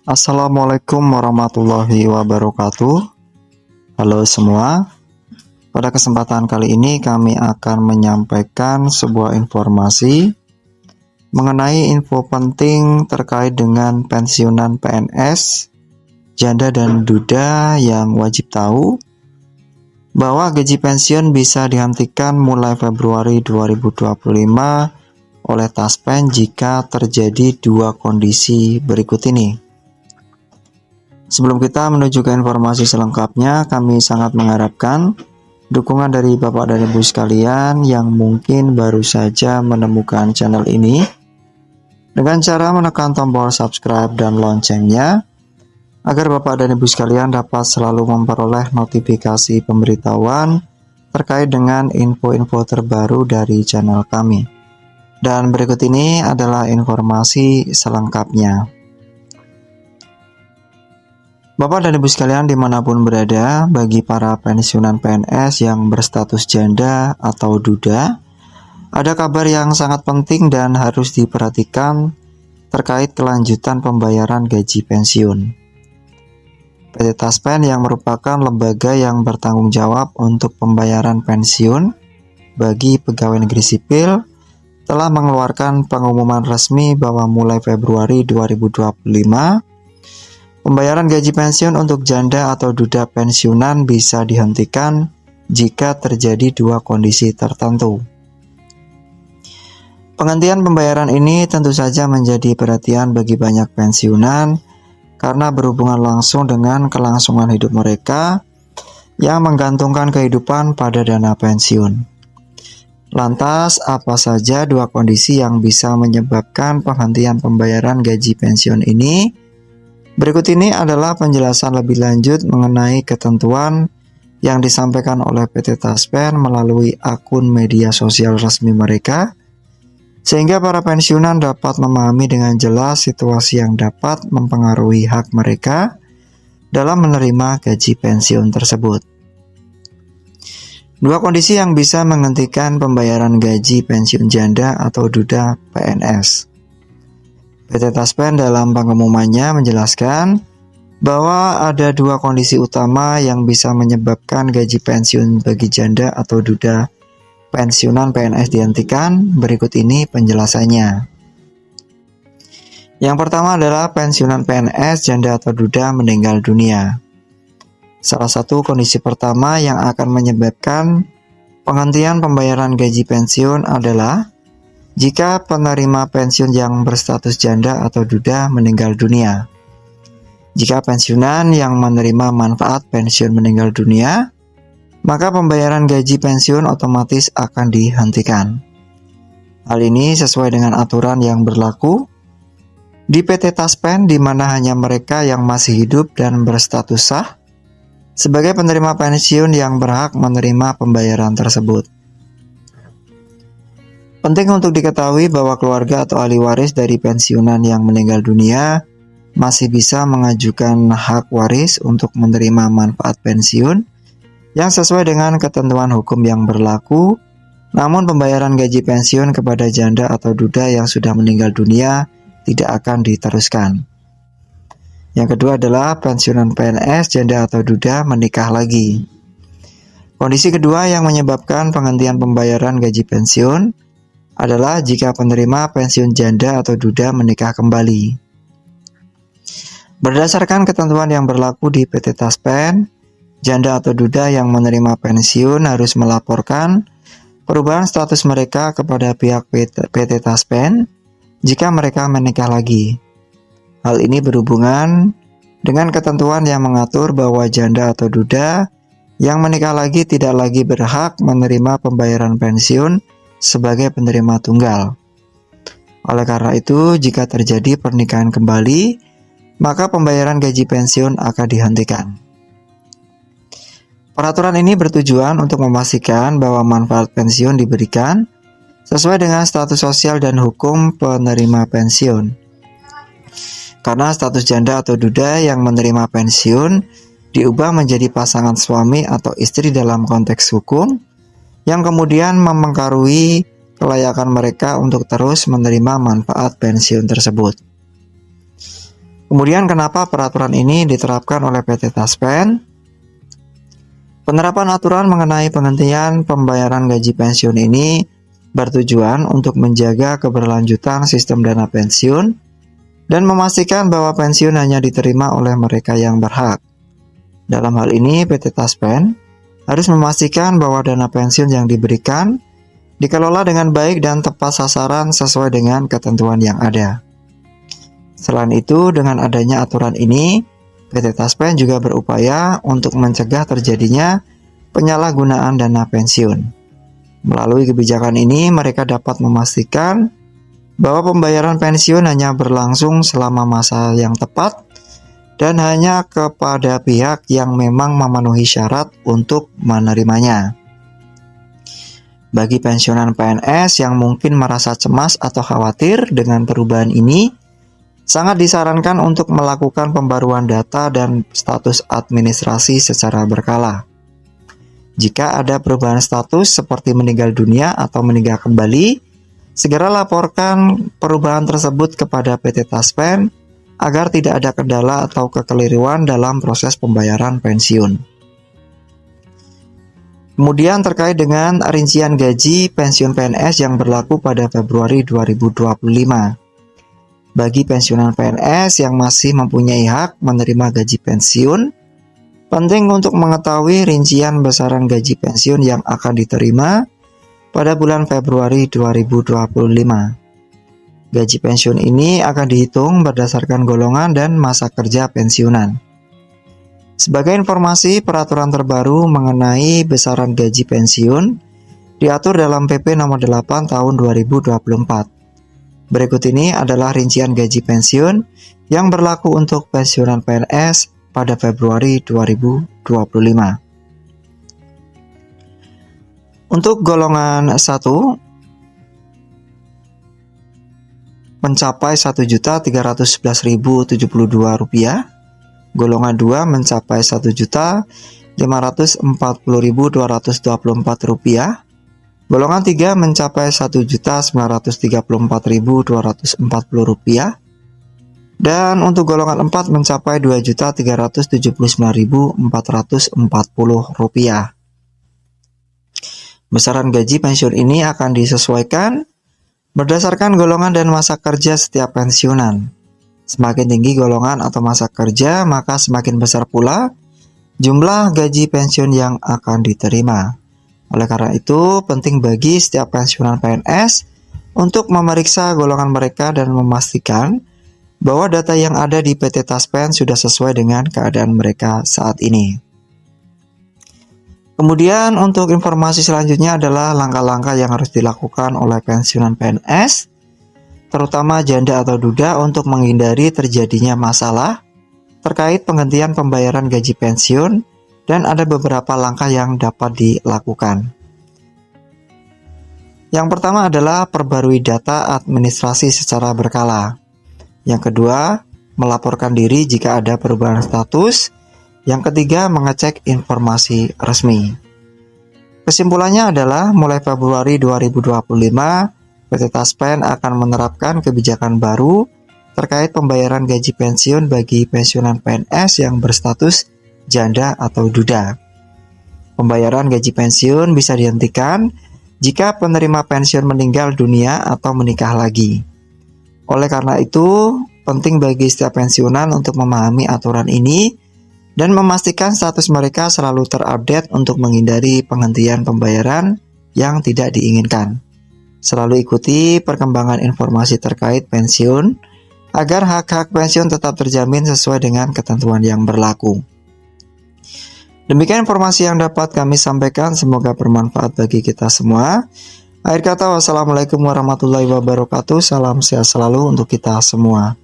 Assalamualaikum warahmatullahi wabarakatuh. Halo semua. Pada kesempatan kali ini kami akan menyampaikan sebuah informasi mengenai info penting terkait dengan pensiunan PNS, janda dan duda yang wajib tahu bahwa gaji pensiun bisa dihentikan mulai Februari 2025 oleh Taspen jika terjadi dua kondisi berikut ini. Sebelum kita menuju ke informasi selengkapnya, kami sangat mengharapkan dukungan dari Bapak dan Ibu sekalian yang mungkin baru saja menemukan channel ini dengan cara menekan tombol subscribe dan loncengnya agar Bapak dan Ibu sekalian dapat selalu memperoleh notifikasi pemberitahuan terkait dengan info-info terbaru dari channel kami. Dan berikut ini adalah informasi selengkapnya. Bapak dan Ibu sekalian dimanapun berada, bagi para pensiunan PNS yang berstatus janda atau duda, ada kabar yang sangat penting dan harus diperhatikan terkait kelanjutan pembayaran gaji pensiun. PT Taspen yang merupakan lembaga yang bertanggung jawab untuk pembayaran pensiun bagi pegawai negeri sipil telah mengeluarkan pengumuman resmi bahwa mulai Februari 2025 pembayaran gaji pensiun untuk janda atau duda pensiunan bisa dihentikan jika terjadi dua kondisi tertentu. Penghentian pembayaran ini tentu saja menjadi perhatian bagi banyak pensiunan karena berhubungan langsung dengan kelangsungan hidup mereka yang menggantungkan kehidupan pada dana pensiun. Lantas, apa saja dua kondisi yang bisa menyebabkan penghentian pembayaran gaji pensiun ini? Berikut ini adalah penjelasan lebih lanjut mengenai ketentuan yang disampaikan oleh PT Taspen melalui akun media sosial resmi mereka, sehingga para pensiunan dapat memahami dengan jelas situasi yang dapat mempengaruhi hak mereka dalam menerima gaji pensiun tersebut. Dua kondisi yang bisa menghentikan pembayaran gaji pensiun janda atau duda PNS. PT Taspen dalam pengumumannya menjelaskan bahwa ada dua kondisi utama yang bisa menyebabkan gaji pensiun bagi janda atau duda pensiunan PNS dihentikan. Berikut ini penjelasannya. Yang pertama adalah pensiunan PNS janda atau duda meninggal dunia. Salah satu kondisi pertama yang akan menyebabkan penghentian pembayaran gaji pensiun adalah jika penerima pensiun yang berstatus janda atau duda meninggal dunia. Jika pensiunan yang menerima manfaat pensiun meninggal dunia, maka pembayaran gaji pensiun otomatis akan dihentikan. Hal ini sesuai dengan aturan yang berlaku di PT Taspen, di mana hanya mereka yang masih hidup dan berstatus sah sebagai penerima pensiun yang berhak menerima pembayaran tersebut. Penting untuk diketahui bahwa keluarga atau ahli waris dari pensiunan yang meninggal dunia masih bisa mengajukan hak waris untuk menerima manfaat pensiun yang sesuai dengan ketentuan hukum yang berlaku, namun pembayaran gaji pensiun kepada janda atau duda yang sudah meninggal dunia tidak akan diteruskan. Yang kedua adalah pensiunan PNS janda atau duda menikah lagi. Kondisi kedua yang menyebabkan penghentian pembayaran gaji pensiun adalah jika penerima pensiun janda atau duda menikah kembali. Berdasarkan ketentuan yang berlaku di PT Taspen, janda atau duda yang menerima pensiun harus melaporkan perubahan status mereka kepada pihak PT Taspen jika mereka menikah lagi. Hal ini berhubungan dengan ketentuan yang mengatur bahwa janda atau duda yang menikah lagi tidak lagi berhak menerima pembayaran pensiun sebagai penerima tunggal. Oleh karena itu, jika terjadi pernikahan kembali, maka pembayaran gaji pensiun akan dihentikan. Peraturan ini bertujuan untuk memastikan bahwa manfaat pensiun diberikan sesuai dengan status sosial dan hukum penerima pensiun. Karena status janda atau duda yang menerima pensiun diubah menjadi pasangan suami atau istri dalam konteks hukum, yang kemudian mempengaruhi kelayakan mereka untuk terus menerima manfaat pensiun tersebut. Kemudian kenapa peraturan ini diterapkan oleh PT Taspen? Penerapan aturan mengenai penghentian pembayaran gaji pensiun ini bertujuan untuk menjaga keberlanjutan sistem dana pensiun dan memastikan bahwa pensiun hanya diterima oleh mereka yang berhak. Dalam hal ini, PT Taspen harus memastikan bahwa dana pensiun yang diberikan dikelola dengan baik dan tepat sasaran sesuai dengan ketentuan yang ada. Selain itu, dengan adanya aturan ini, PT Taspen juga berupaya untuk mencegah terjadinya penyalahgunaan dana pensiun. Melalui kebijakan ini, mereka dapat memastikan bahwa pembayaran pensiun hanya berlangsung selama masa yang tepat dan hanya kepada pihak yang memang memenuhi syarat untuk menerimanya. Bagi pensiunan PNS yang mungkin merasa cemas atau khawatir dengan perubahan ini, sangat disarankan untuk melakukan pembaruan data dan status administrasi secara berkala. Jika ada perubahan status seperti meninggal dunia atau meninggal kembali, segera laporkan perubahan tersebut kepada PT Taspen agar tidak ada kendala atau kekeliruan dalam proses pembayaran pensiun. Kemudian terkait dengan rincian gaji pensiun PNS yang berlaku pada Februari 2025. Bagi pensiunan PNS yang masih mempunyai hak menerima gaji pensiun, penting untuk mengetahui rincian besaran gaji pensiun yang akan diterima pada bulan Februari 2025. Gaji pensiun ini akan dihitung berdasarkan golongan dan masa kerja pensiunan. Sebagai informasi, peraturan terbaru mengenai besaran gaji pensiun diatur dalam PP nomor 8 tahun 2024. Berikut ini adalah rincian gaji pensiun yang berlaku untuk pensiunan PNS pada Februari 2025. Untuk golongan 1 mencapai Rp1.311.072. Golongan 2 mencapai Rp1.540.224. Golongan 3 mencapai Rp1.932.240. Dan untuk golongan 4 mencapai Rp2.379.440. Besaran gaji pensiun ini akan disesuaikan berdasarkan golongan dan masa kerja setiap pensiunan. Semakin tinggi golongan atau masa kerja, maka semakin besar pula jumlah gaji pensiun yang akan diterima. Oleh karena itu, penting bagi setiap pensiunan PNS untuk memeriksa golongan mereka dan memastikan bahwa data yang ada di PT Taspen sudah sesuai dengan keadaan mereka saat ini. Kemudian untuk informasi selanjutnya adalah langkah-langkah yang harus dilakukan oleh pensiunan PNS, terutama janda atau duda, untuk menghindari terjadinya masalah terkait penghentian pembayaran gaji pensiun, dan ada beberapa langkah yang dapat dilakukan. Yang pertama adalah perbarui data administrasi secara berkala. Yang kedua, melaporkan diri jika ada perubahan status. Yang ketiga, mengecek informasi resmi. Kesimpulannya adalah mulai Februari 2025, PT Taspen akan menerapkan kebijakan baru terkait pembayaran gaji pensiun bagi pensiunan PNS yang berstatus janda atau duda. Pembayaran gaji pensiun bisa dihentikan jika penerima pensiun meninggal dunia atau menikah lagi. Oleh karena itu, penting bagi setiap pensiunan untuk memahami aturan ini dan memastikan status mereka selalu terupdate untuk menghindari penghentian pembayaran yang tidak diinginkan. Selalu ikuti perkembangan informasi terkait pensiun agar hak-hak pensiun tetap terjamin sesuai dengan ketentuan yang berlaku. Demikian informasi yang dapat kami sampaikan, semoga bermanfaat bagi kita semua. Akhir kata, wassalamualaikum warahmatullahi wabarakatuh. Salam sehat selalu untuk kita semua.